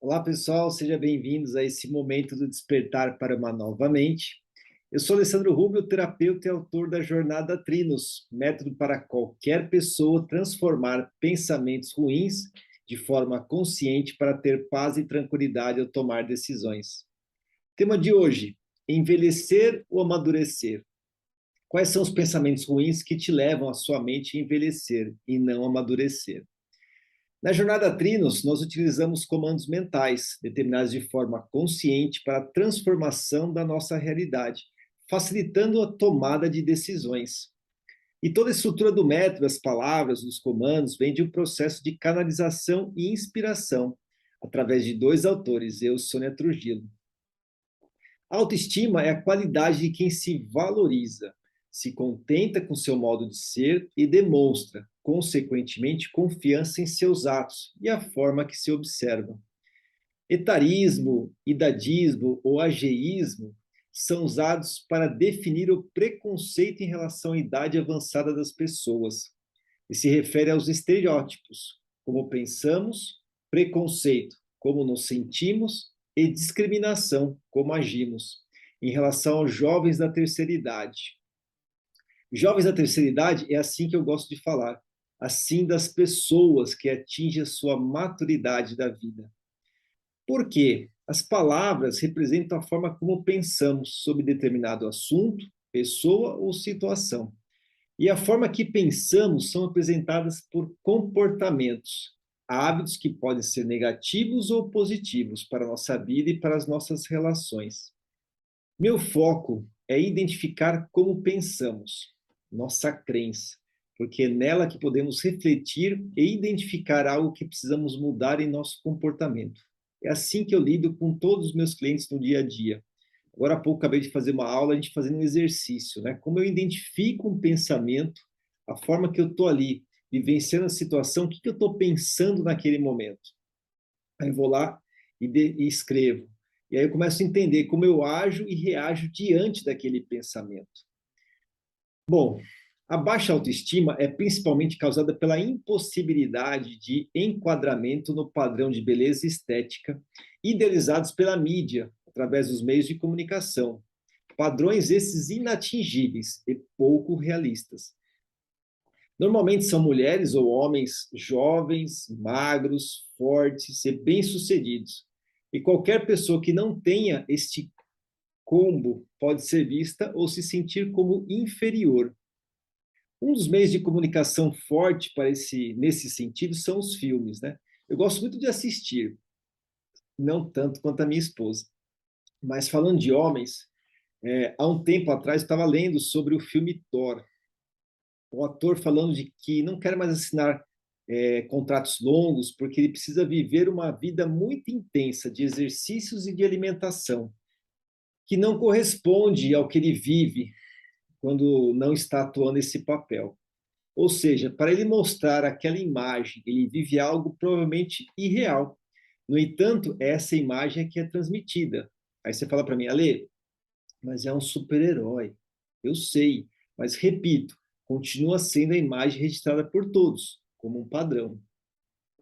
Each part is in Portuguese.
Olá, pessoal, sejam bem-vindos a esse momento do despertar para uma nova mente. Eu sou Alessandro Rubio, terapeuta e autor da Jornada Trinos, método para qualquer pessoa transformar pensamentos ruins de forma consciente para ter paz e tranquilidade ao tomar decisões. Tema de hoje: envelhecer ou amadurecer? Quais são os pensamentos ruins que te levam a sua mente a envelhecer e não amadurecer? Na jornada Trinos, nós utilizamos comandos mentais, determinados de forma consciente para a transformação da nossa realidade, facilitando a tomada de decisões. E toda a estrutura do método, as palavras, os comandos, vem de um processo de canalização e inspiração, através de dois autores, eu e Sônia Trujillo. A autoestima é a qualidade de quem se valoriza, se contenta com seu modo de ser e demonstra, consequentemente, confiança em seus atos e a forma que se observa. Etarismo, idadismo ou ageísmo são usados para definir o preconceito em relação à idade avançada das pessoas e se refere aos estereótipos, como pensamos, preconceito, como nos sentimos e discriminação, como agimos, em relação aos jovens da terceira idade. Jovens da terceira idade é assim que eu gosto de falar, assim das pessoas que atingem a sua maturidade da vida. Por quê? As palavras representam a forma como pensamos sobre determinado assunto, pessoa ou situação. E a forma que pensamos são apresentadas por comportamentos, hábitos que podem ser negativos ou positivos para a nossa vida e para as nossas relações. Meu foco é identificar como pensamos, nossa crença, porque é nela que podemos refletir e identificar algo que precisamos mudar em nosso comportamento. É assim que eu lido com todos os meus clientes no dia a dia. Agora há pouco acabei de fazer uma aula, a gente fazendo um exercício, né? Como eu identifico um pensamento, a forma que eu estou ali, vivenciando a situação, o que eu estou pensando naquele momento. Aí eu vou lá e escrevo. E aí eu começo a entender como eu ajo e reajo diante daquele pensamento. Bom, a baixa autoestima é principalmente causada pela impossibilidade de enquadramento no padrão de beleza e estética idealizados pela mídia, através dos meios de comunicação. Padrões esses inatingíveis e pouco realistas. Normalmente são mulheres ou homens jovens, magros, fortes e bem-sucedidos. E qualquer pessoa que não tenha este combo pode ser vista ou se sentir como inferior. Um dos meios de comunicação forte para nesse sentido são os filmes, né? Eu gosto muito de assistir, não tanto quanto a minha esposa. Mas falando de homens, há um tempo atrás eu estava lendo sobre o filme Thor. O ator falando de que não quer mais assinar contratos longos porque ele precisa viver uma vida muito intensa de exercícios e de alimentação, que não corresponde ao que ele vive quando não está atuando esse papel. Ou seja, para ele mostrar aquela imagem, ele vive algo provavelmente irreal. No entanto, essa imagem é que é transmitida. Aí você fala para mim, Ale, mas é um super-herói. Eu sei, mas repito, continua sendo a imagem registrada por todos, como um padrão.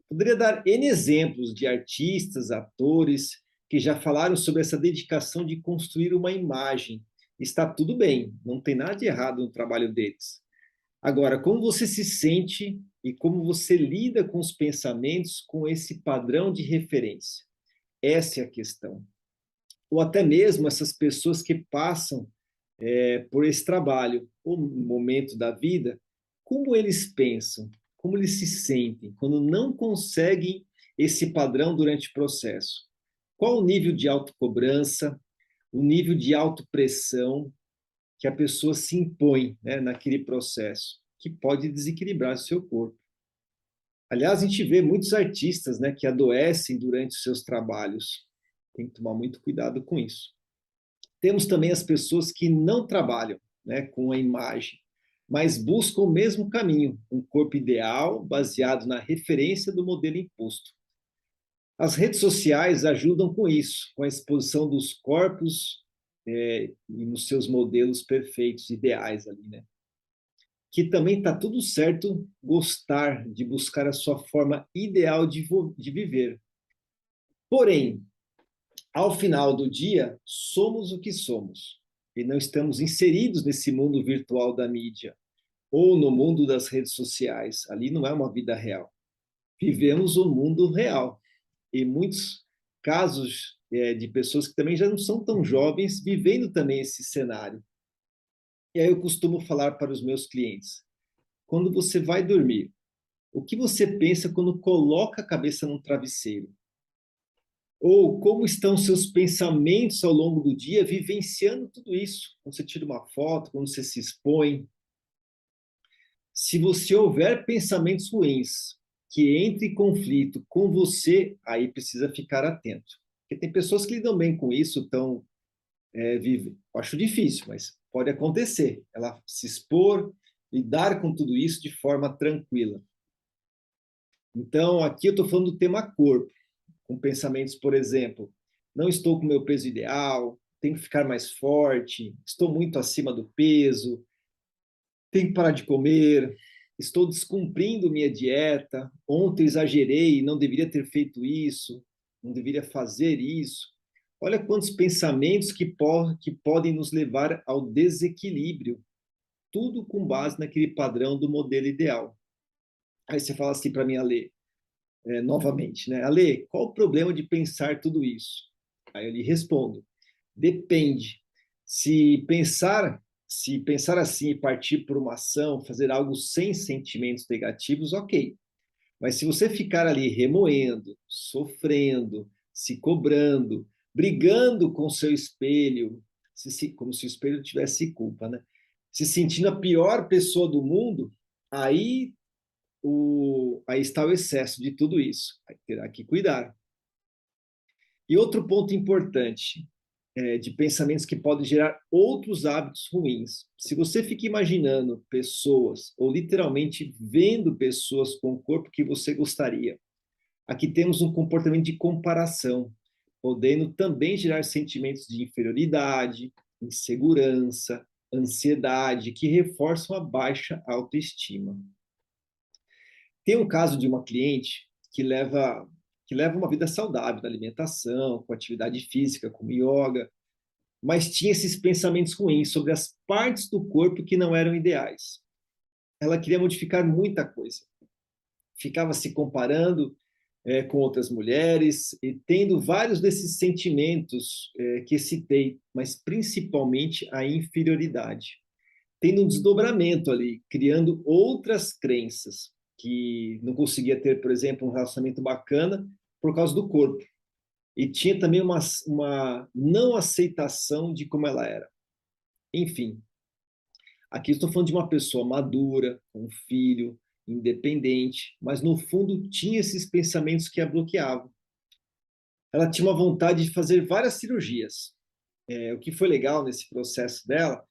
Poderia dar N exemplos de artistas, atores, que já falaram sobre essa dedicação de construir uma imagem. Está tudo bem, não tem nada de errado no trabalho deles. Agora, como você se sente e como você lida com os pensamentos com esse padrão de referência? Essa é a questão. Ou até mesmo essas pessoas que passam por esse trabalho, ou momento da vida, como eles pensam, como eles se sentem quando não conseguem esse padrão durante o processo? Qual o nível de autocobrança, o nível de autopressão que a pessoa se impõe, né, naquele processo, que pode desequilibrar seu corpo. Aliás, a gente vê muitos artistas, né, que adoecem durante os seus trabalhos. Tem que tomar muito cuidado com isso. Temos também as pessoas que não trabalham, né, com a imagem, mas buscam o mesmo caminho, um corpo ideal baseado na referência do modelo imposto. As redes sociais ajudam com isso, com a exposição dos corpos e nos seus modelos perfeitos, ideais ali, né? Que também está tudo certo gostar de buscar a sua forma ideal de viver. Porém, ao final do dia, somos o que somos. E não estamos inseridos nesse mundo virtual da mídia ou no mundo das redes sociais. Ali não é uma vida real. Vivemos o mundo real. E muitos casos de pessoas que também já não são tão jovens vivendo também esse cenário. E aí eu costumo falar para os meus clientes, quando você vai dormir, o que você pensa quando coloca a cabeça num travesseiro? Ou como estão seus pensamentos ao longo do dia, vivenciando tudo isso? Quando você tira uma foto, quando você se expõe. Se você houver pensamentos ruins que entre em conflito com você, aí precisa ficar atento. Porque tem pessoas que lidam bem com isso, então vive. Eu acho difícil, mas pode acontecer. Ela se expor, lidar com tudo isso de forma tranquila. Então, aqui eu estou falando do tema corpo, com pensamentos, por exemplo, não estou com o meu peso ideal, tenho que ficar mais forte, estou muito acima do peso, tenho que parar de comer, estou descumprindo minha dieta, ontem exagerei e não deveria ter feito isso, não deveria fazer isso. Olha quantos pensamentos que podem nos levar ao desequilíbrio, tudo com base naquele padrão do modelo ideal. Aí você fala assim para mim, Ale, novamente, né? Ale, qual o problema de pensar tudo isso? Aí eu lhe respondo, depende. Se pensar assim e partir por uma ação, fazer algo sem sentimentos negativos, ok. Mas se você ficar ali remoendo, sofrendo, se cobrando, brigando com seu espelho, como se o espelho tivesse culpa, né? Se sentindo a pior pessoa do mundo, aí, aí está o excesso de tudo isso. Aí terá que cuidar. E outro ponto importante de pensamentos que podem gerar outros hábitos ruins. Se você fica imaginando pessoas, ou literalmente vendo pessoas com o corpo que você gostaria, aqui temos um comportamento de comparação, podendo também gerar sentimentos de inferioridade, insegurança, ansiedade, que reforçam a baixa autoestima. Tem um caso de uma cliente que leva uma vida saudável, da alimentação, com atividade física, como yoga, mas tinha esses pensamentos ruins sobre as partes do corpo que não eram ideais. Ela queria modificar muita coisa. Ficava se comparando com outras mulheres e tendo vários desses sentimentos que citei, mas principalmente a inferioridade. Tendo um desdobramento ali, criando outras crenças, que não conseguia ter, por exemplo, um relacionamento bacana por causa do corpo. E tinha também uma não aceitação de como ela era. Enfim, aqui estou falando de uma pessoa madura, com um filho, independente, mas no fundo tinha esses pensamentos que a bloqueavam. Ela tinha uma vontade de fazer várias cirurgias. O que foi legal nesse processo dela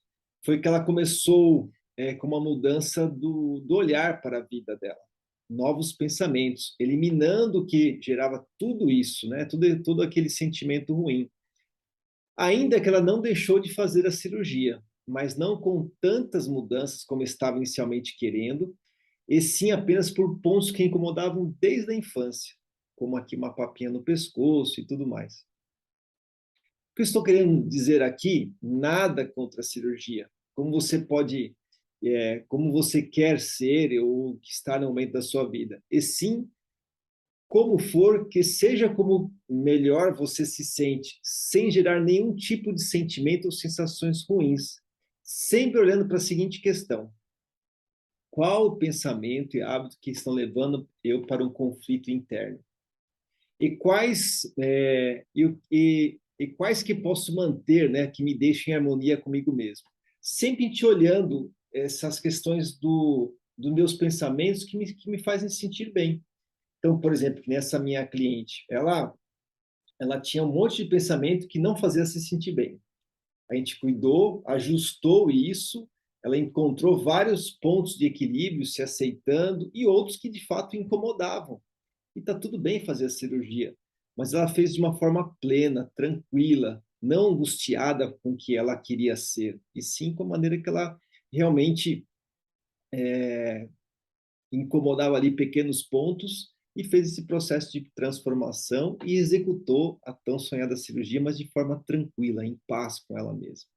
foi que ela começou com uma mudança do olhar para a vida dela, novos pensamentos, eliminando o que gerava tudo isso, né? Todo aquele sentimento ruim. Ainda que ela não deixou de fazer a cirurgia, mas não com tantas mudanças como estava inicialmente querendo, e sim apenas por pontos que incomodavam desde a infância, como aqui uma papinha no pescoço e tudo mais. O que eu estou querendo dizer aqui, nada contra a cirurgia. Como você pode, como você quer ser ou que está no momento da sua vida. E sim, como for, que seja como melhor você se sente, sem gerar nenhum tipo de sentimento ou sensações ruins. Sempre olhando para a seguinte questão: qual o pensamento e hábito que estão levando eu para um conflito interno? E quais que posso manter, né, que me deixem em harmonia comigo mesmo? Sempre te olhando essas questões dos meus pensamentos que me fazem sentir bem. Então, por exemplo, nessa minha cliente, ela tinha um monte de pensamento que não fazia se sentir bem. A gente cuidou, ajustou isso, ela encontrou vários pontos de equilíbrio, se aceitando, e outros que de fato incomodavam. E está tudo bem fazer a cirurgia, mas ela fez de uma forma plena, tranquila, não angustiada com o que ela queria ser, e sim com a maneira que ela realmente incomodava ali pequenos pontos e fez esse processo de transformação e executou a tão sonhada cirurgia, mas de forma tranquila, em paz com ela mesma.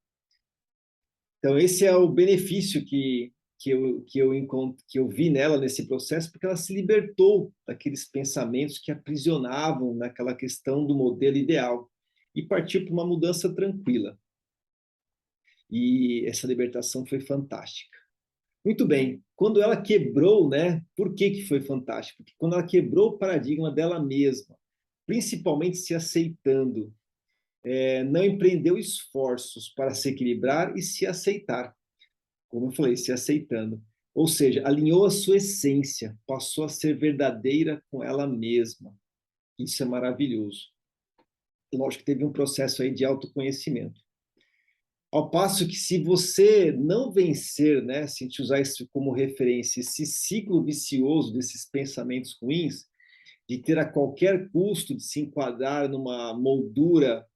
Então, esse é o benefício que eu vi nela nesse processo, porque ela se libertou daqueles pensamentos que aprisionavam naquela questão do modelo ideal e partiu para uma mudança tranquila. E essa libertação foi fantástica. Muito bem, quando ela quebrou, né? Por que foi fantástico? Porque quando ela quebrou o paradigma dela mesma, principalmente se aceitando, não empreendeu esforços para se equilibrar e se aceitar, como eu falei, se aceitando. Ou seja, alinhou a sua essência, passou a ser verdadeira com ela mesma. Isso é maravilhoso. Lógico que teve um processo aí de autoconhecimento. Ao passo que se você não vencer, né, se a gente usar isso como referência, esse ciclo vicioso desses pensamentos ruins, de ter a qualquer custo de se enquadrar numa moldura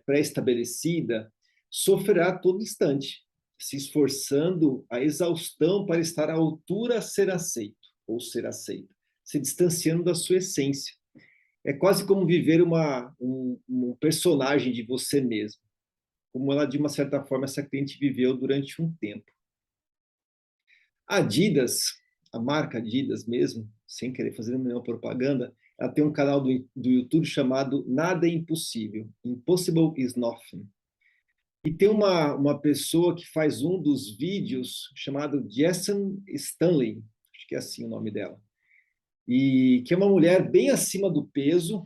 pré-estabelecida, sofrerá a todo instante, se esforçando a exaustão para estar à altura a ser aceito, ou ser aceita, se distanciando da sua essência. É quase como viver um personagem de você mesmo, como ela, de uma certa forma, essa cliente viveu durante um tempo. A Adidas, a marca Adidas mesmo, sem querer fazer nenhuma propaganda, ela tem um canal do YouTube chamado Nada é Impossível, Impossible is Nothing. E tem uma pessoa que faz um dos vídeos chamado Jessamyn Stanley, acho que é assim o nome dela, e que é uma mulher bem acima do peso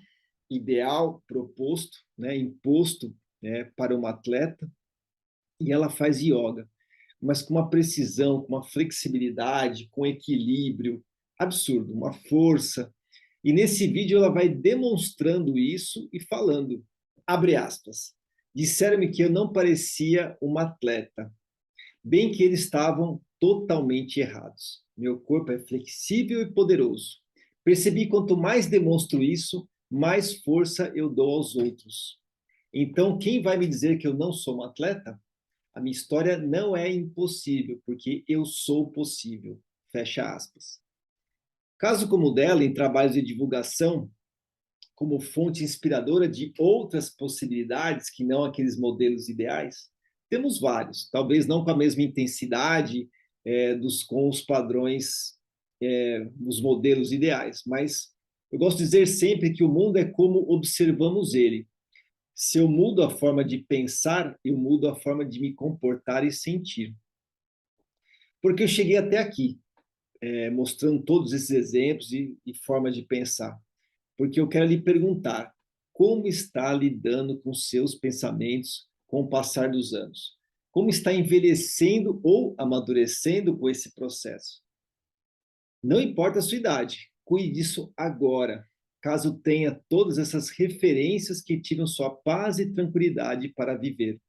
ideal proposto, né, imposto, né, para uma atleta, e ela faz yoga, mas com uma precisão, com uma flexibilidade, com equilíbrio absurdo, uma força. E nesse vídeo ela vai demonstrando isso e falando, abre aspas, disseram-me que eu não parecia uma atleta, bem que eles estavam totalmente errados. Meu corpo é flexível e poderoso. Percebi quanto mais demonstro isso, mais força eu dou aos outros. Então, quem vai me dizer que eu não sou um atleta? A minha história não é impossível, porque eu sou possível. Fecha aspas. Caso como o dela, em trabalhos de divulgação, como fonte inspiradora de outras possibilidades que não aqueles modelos ideais, temos vários, talvez não com a mesma intensidade com os padrões, os modelos ideais, mas eu gosto de dizer sempre que o mundo é como observamos ele. Se eu mudo a forma de pensar, eu mudo a forma de me comportar e sentir. Porque eu cheguei até aqui, mostrando todos esses exemplos e forma de pensar. Porque eu quero lhe perguntar, como está lidando com seus pensamentos com o passar dos anos? Como está envelhecendo ou amadurecendo com esse processo? Não importa a sua idade, cuide disso agora, caso tenha todas essas referências que tiram sua paz e tranquilidade para viver.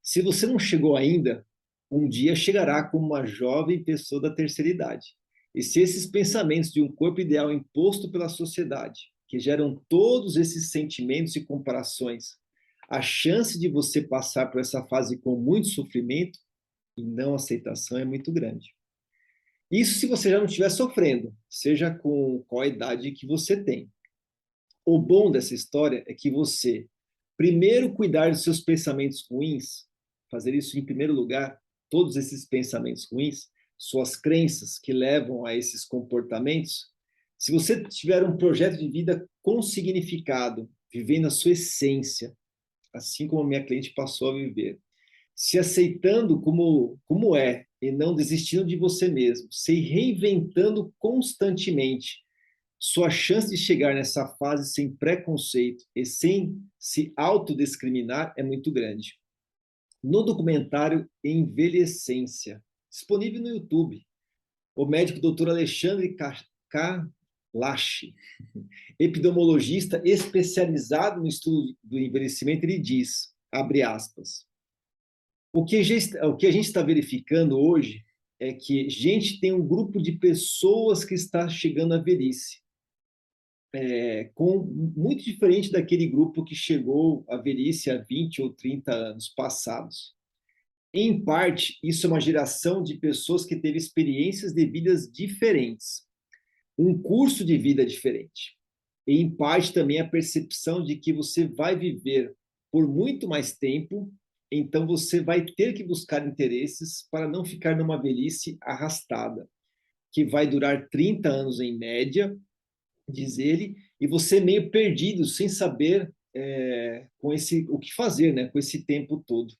Se você não chegou ainda, um dia chegará como uma jovem pessoa da terceira idade. E se esses pensamentos de um corpo ideal imposto pela sociedade, que geram todos esses sentimentos e comparações, a chance de você passar por essa fase com muito sofrimento e não aceitação é muito grande. Isso se você já não estiver sofrendo, seja com qual a idade que você tem. O bom dessa história é que você, primeiro, cuidar dos seus pensamentos ruins, fazer isso em primeiro lugar, todos esses pensamentos ruins, suas crenças que levam a esses comportamentos. Se você tiver um projeto de vida com significado, vivendo a sua essência, assim como a minha cliente passou a viver, se aceitando como é e não desistindo de você mesmo, se reinventando constantemente, sua chance de chegar nessa fase sem preconceito e sem se autodiscriminar é muito grande. No documentário Envelhecência, disponível no YouTube, o médico Dr. Alexandre Kalash, epidemiologista especializado no estudo do envelhecimento, ele diz, abre aspas, o que a gente está verificando hoje é que a gente tem um grupo de pessoas que está chegando à velhice, muito diferente daquele grupo que chegou à velhice há 20 ou 30 anos passados. Em parte, isso é uma geração de pessoas que teve experiências de vidas diferentes. um curso de vida diferente. E, em parte, também a percepção de que você vai viver por muito mais tempo, então você vai ter que buscar interesses para não ficar numa velhice arrastada, que vai durar 30 anos em média, diz ele, e você meio perdido, sem saber com o que fazer, né, com esse tempo todo.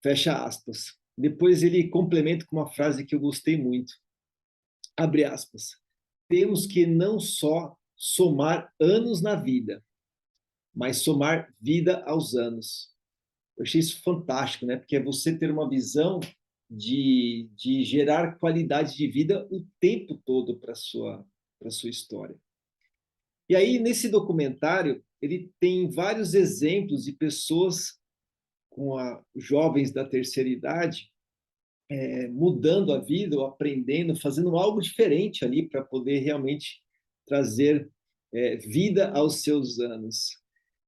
Fecha aspas. Depois ele complementa com uma frase que eu gostei muito. Abre aspas. Temos que não só somar anos na vida, mas somar vida aos anos. Eu achei isso fantástico, né? Porque é você ter uma visão de gerar qualidade de vida o tempo todo para a sua história. E aí, nesse documentário, ele tem vários exemplos de pessoas jovens da terceira idade mudando a vida, ou aprendendo, fazendo algo diferente ali para poder realmente trazer vida aos seus anos.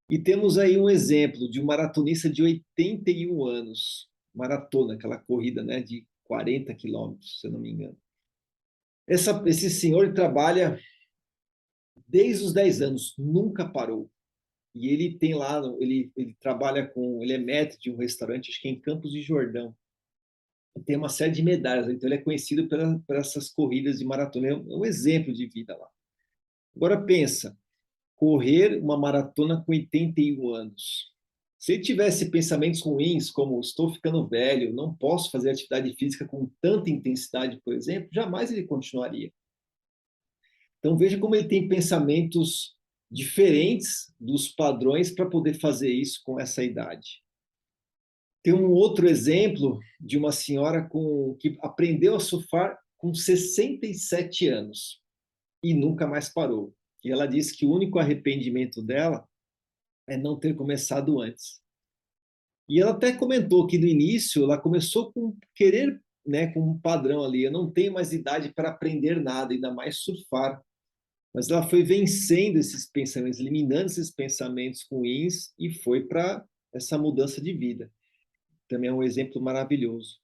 E temos aí um exemplo de um maratonista de 81 anos, maratona, aquela corrida, né, de 40 quilômetros, se eu não me engano. Esse senhor trabalha desde os 10 anos, nunca parou. E ele tem lá, ele trabalha ele é maître de um restaurante, acho que é em Campos de Jordão. E tem uma série de medalhas, então ele é conhecido por essas corridas de maratona, é um exemplo de vida lá. Agora pensa, correr uma maratona com 81 anos. Se ele tivesse pensamentos ruins, como estou ficando velho, não posso fazer atividade física com tanta intensidade, por exemplo, jamais ele continuaria. Então veja como ele tem pensamentos diferentes dos padrões para poder fazer isso com essa idade. Tem um outro exemplo de uma senhora que aprendeu a surfar com 67 anos e nunca mais parou. E ela disse que o único arrependimento dela é não ter começado antes. E ela até comentou que no início ela começou com querer, né, com um padrão ali, eu não tenho mais idade para aprender nada, ainda mais surfar. Mas ela foi vencendo esses pensamentos, eliminando esses pensamentos ruins e foi para essa mudança de vida. Também é um exemplo maravilhoso.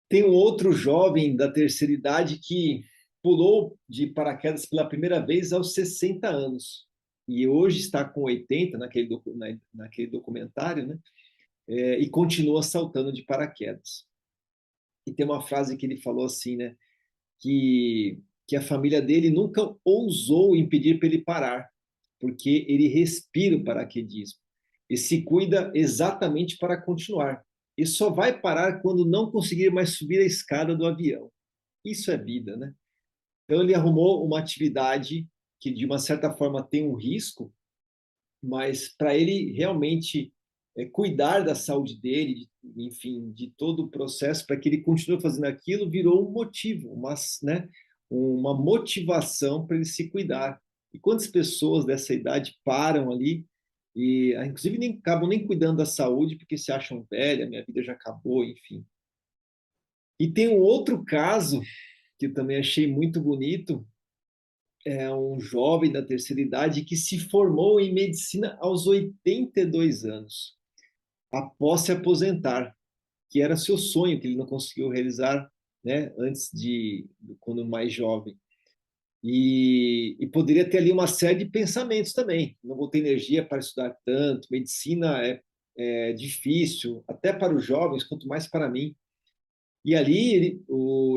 Tem um outro jovem da terceira idade que pulou de paraquedas pela primeira vez aos 60 anos. E hoje está com 80 naquele documentário, né? E continua saltando de paraquedas. E tem uma frase que ele falou assim, né? Que a família dele nunca ousou impedir para ele parar, porque ele respira o paraquedismo e se cuida exatamente para continuar. E só vai parar quando não conseguir mais subir a escada do avião. Isso é vida, né? Então ele arrumou uma atividade que de uma certa forma tem um risco, mas para ele realmente cuidar da saúde dele, enfim, de todo o processo, para que ele continue fazendo aquilo, virou um motivo, uma motivação para ele se cuidar. E quantas pessoas dessa idade param ali e, inclusive, acabam nem cuidando da saúde porque se acham velha, minha vida já acabou, enfim. E tem um outro caso que eu também achei muito bonito, é um jovem da terceira idade que se formou em medicina aos 82 anos, após se aposentar, que era seu sonho, que ele não conseguiu realizar, né, quando mais jovem. E poderia ter ali uma série de pensamentos também. Não vou ter energia para estudar tanto, medicina é difícil, até para os jovens, quanto mais para mim. E ali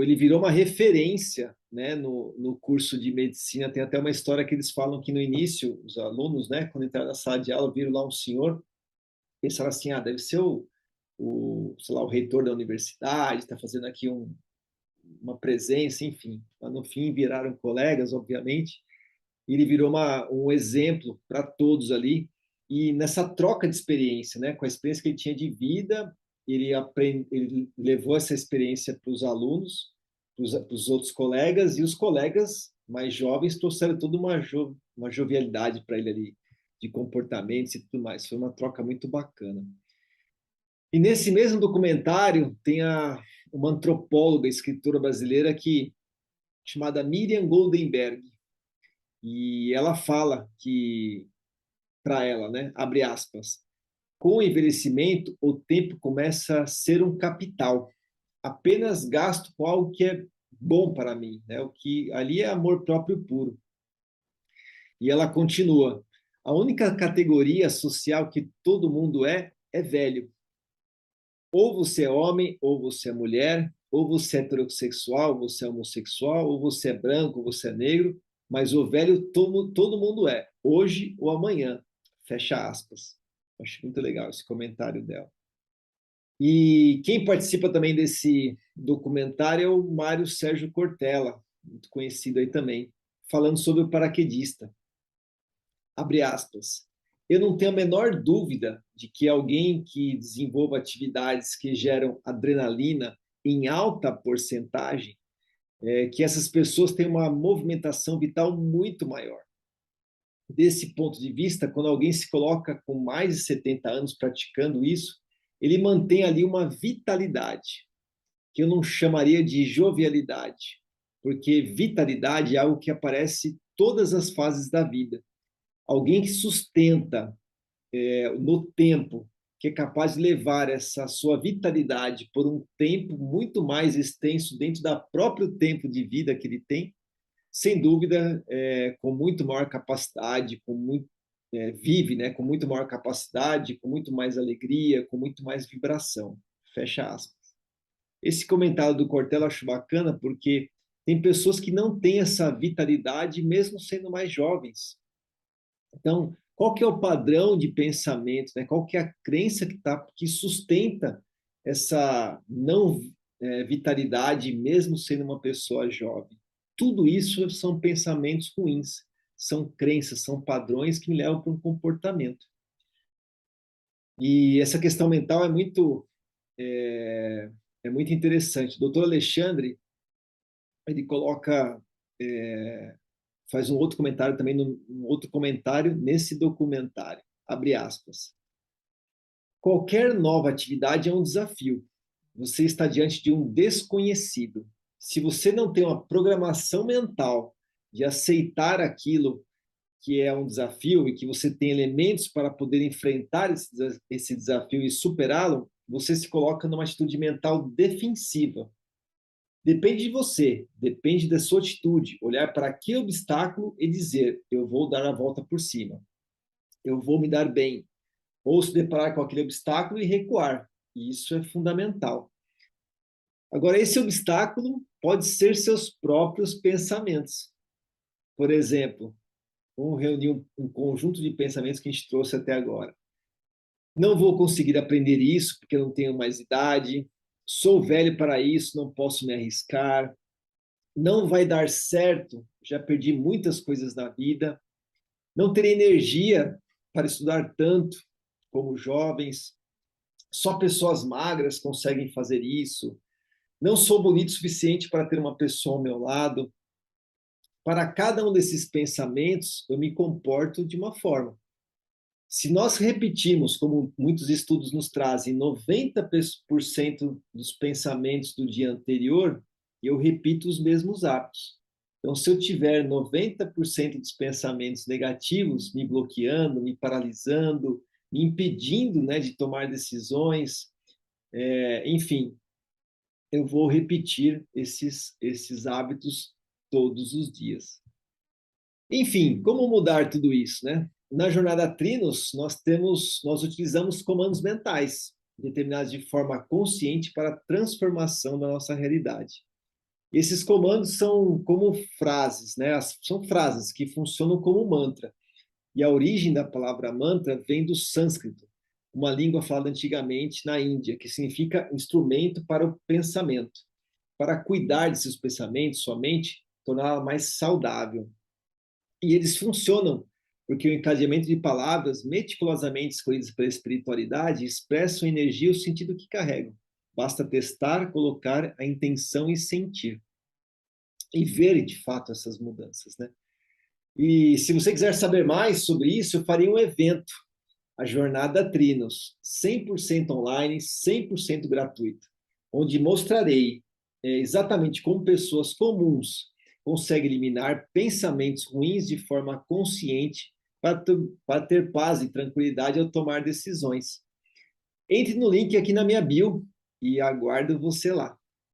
ele virou uma referência, né, no curso de medicina. Tem até uma história que eles falam que no início, os alunos, né, quando entraram na sala de aula, viram lá um senhor, pensaram assim, deve ser sei lá, o reitor da universidade, está fazendo aqui uma presença, enfim. Mas no fim viraram colegas, obviamente, e ele virou um exemplo para todos ali. E nessa troca de experiência, né, com a experiência que ele tinha de vida, ele levou essa experiência para os alunos, para os outros colegas, e os colegas mais jovens trouxeram toda uma jovialidade para ele ali, de comportamentos e tudo mais. Foi uma troca muito bacana. E nesse mesmo documentário tem uma antropóloga, escritora brasileira chamada Miriam Goldenberg, e ela fala que, para ela, né, abre aspas, com o envelhecimento, o tempo começa a ser um capital, apenas gasto com algo que é bom para mim, né? O que ali é amor próprio puro. E ela continua: a única categoria social que todo mundo é velho. Ou você é homem, ou você é mulher, ou você é heterossexual, ou você é homossexual, ou você é branco, ou você é negro, mas o velho todo mundo é, hoje ou amanhã. Fecha aspas. Acho muito legal esse comentário dela. E quem participa também desse documentário é o Mário Sérgio Cortella, muito conhecido aí também, falando sobre o paraquedista. Abre aspas. Eu não tenho a menor dúvida de que alguém que desenvolva atividades que geram adrenalina em alta porcentagem, que essas pessoas têm uma movimentação vital muito maior. Desse ponto de vista, quando alguém se coloca com mais de 70 anos praticando isso, ele mantém ali uma vitalidade, que eu não chamaria de jovialidade, porque vitalidade é algo que aparece em todas as fases da vida. Alguém que sustenta no tempo, que é capaz de levar essa sua vitalidade por um tempo muito mais extenso dentro do próprio tempo de vida que ele tem, sem dúvida, com muito maior capacidade, vive, né, com muito maior capacidade, com muito mais alegria, com muito mais vibração. Fecha aspas. Esse comentário do Cortella eu acho bacana porque tem pessoas que não têm essa vitalidade mesmo sendo mais jovens. Então, qual que é o padrão de pensamento, né? Qual que é a crença que sustenta essa não vitalidade, mesmo sendo uma pessoa jovem? Tudo isso são pensamentos ruins, são crenças, são padrões que me levam para um comportamento. E essa questão mental é muito interessante. O doutor Alexandre, ele coloca faz um outro comentário também, um outro comentário nesse documentário. Abre aspas. Qualquer nova atividade é um desafio. Você está diante de um desconhecido. Se você não tem uma programação mental de aceitar aquilo que é um desafio e que você tem elementos para poder enfrentar esse desafio e superá-lo, você se coloca numa atitude mental defensiva. Depende de você, depende da sua atitude, olhar para aquele obstáculo e dizer: eu vou dar a volta por cima, eu vou me dar bem, ou se deparar com aquele obstáculo e recuar. Isso é fundamental. Agora, esse obstáculo pode ser seus próprios pensamentos. Por exemplo, vamos reunir um conjunto de pensamentos que a gente trouxe até agora. Não vou conseguir aprender isso porque eu não tenho mais idade. Sou velho para isso, não posso me arriscar. Não vai dar certo, já perdi muitas coisas na vida. Não terei energia para estudar tanto como jovens. Só pessoas magras conseguem fazer isso. Não sou bonito o suficiente para ter uma pessoa ao meu lado. Para cada um desses pensamentos, eu me comporto de uma forma. Se nós repetimos, como muitos estudos nos trazem, 90% dos pensamentos do dia anterior, eu repito os mesmos hábitos. Então, se eu tiver 90% dos pensamentos negativos me bloqueando, me paralisando, me impedindo, né, de tomar decisões, enfim, eu vou repetir esses hábitos todos os dias. Enfim, como mudar tudo isso, né? Na jornada Trinos, nós utilizamos comandos mentais, determinados de forma consciente para a transformação da nossa realidade. Esses comandos são como frases, né? São frases que funcionam como mantra. E a origem da palavra mantra vem do sânscrito, uma língua falada antigamente na Índia, que significa instrumento para o pensamento, para cuidar de seus pensamentos, sua mente, torná-la mais saudável. E eles funcionam porque o encadeamento de palavras meticulosamente escolhidas pela espiritualidade expressam a energia e o sentido que carregam. Basta testar, colocar a intenção e sentir. E ver, de fato, essas mudanças, né? E se você quiser saber mais sobre isso, eu faria um evento, a Jornada Trinos, 100% online, 100% gratuito, onde mostrarei exatamente como pessoas comuns conseguem eliminar pensamentos ruins de forma consciente para ter paz e tranquilidade ao tomar decisões. Entre no link aqui na minha bio e aguardo você lá.